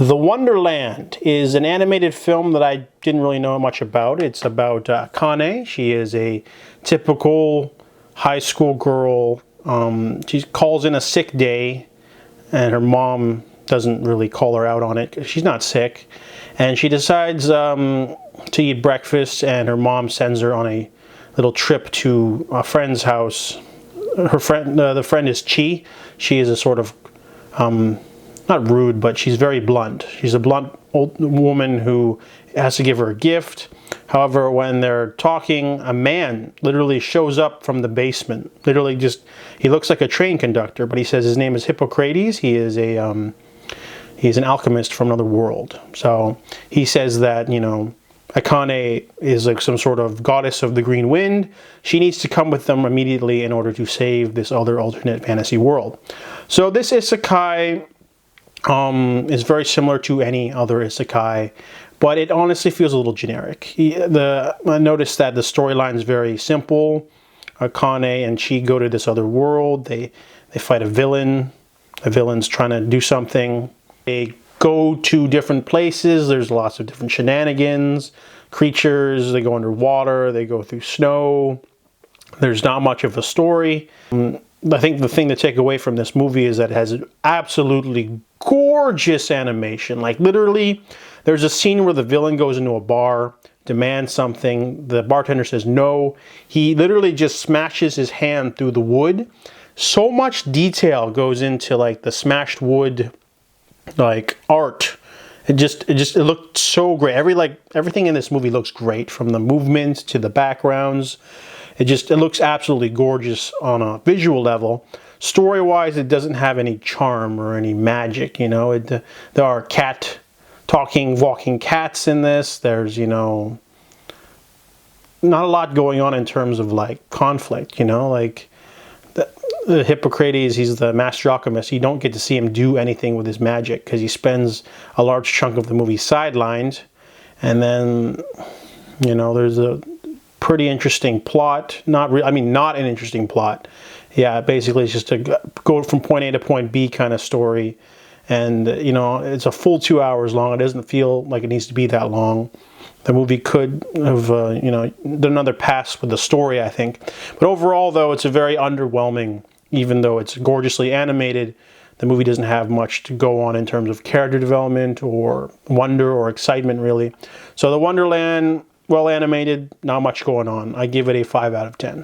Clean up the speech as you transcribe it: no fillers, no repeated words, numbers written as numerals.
The Wonderland is an animated film that I didn't really know much about. It's about Kane. She is a typical high school girl. She calls in a sick day, and her mom doesn't really call her out on it because she's not sick. And she decides to eat breakfast, and her mom sends her on a little trip to a friend's house. Her friend, the friend is Chi. She is a sort of not rude, but she's very blunt. She's a blunt old woman who has to give her a gift. However, when they're talking, a man literally shows up from the basement. Literally just, he looks like a train conductor, but he says his name is Hippocrates. He is he's an alchemist from another world. So he says that, you know, Akane is like some sort of goddess of the green wind. She needs to come with them immediately in order to save this other alternate fantasy world. So this isekai is very similar to any other isekai, but it honestly feels a little generic. I noticed that the storyline is very simple. Akane and Chi go to this other world. They fight a villain. The villain's trying to do something. They go to different places. There's lots of different shenanigans, creatures. They go underwater. They go through snow. There's not much of a story. I think the thing to take away from this movie is that it has absolutely gorgeous animation. Like literally, there's a scene where the villain goes into a bar, demands something. The bartender says no. He literally just smashes his hand through the wood. So much detail goes into like the smashed wood, like art. It looked so great. Everything in this movie looks great, from the movement to the backgrounds. It looks absolutely gorgeous on a visual level. Story-wise, it doesn't have any charm or any magic, you know. There are talking, walking cats in this. There's, you know, not a lot going on in terms of like conflict, you know. Like the Hippocrates, he's the master alchemist. You don't get to see him do anything with his magic because he spends a large chunk of the movie sidelined. And then, you know, there's a pretty interesting plot. Not an interesting plot. Yeah, basically it's just a go from point A to point B kind of story. And, you know, it's a full 2 hours long. It doesn't feel like it needs to be that long. The movie could have, you know, done another pass with the story, I think. But overall, though, it's a very underwhelming, even though it's gorgeously animated. The movie doesn't have much to go on in terms of character development or wonder or excitement, really. So the Wonderland, well animated, not much going on. I give it a 5 out of 10.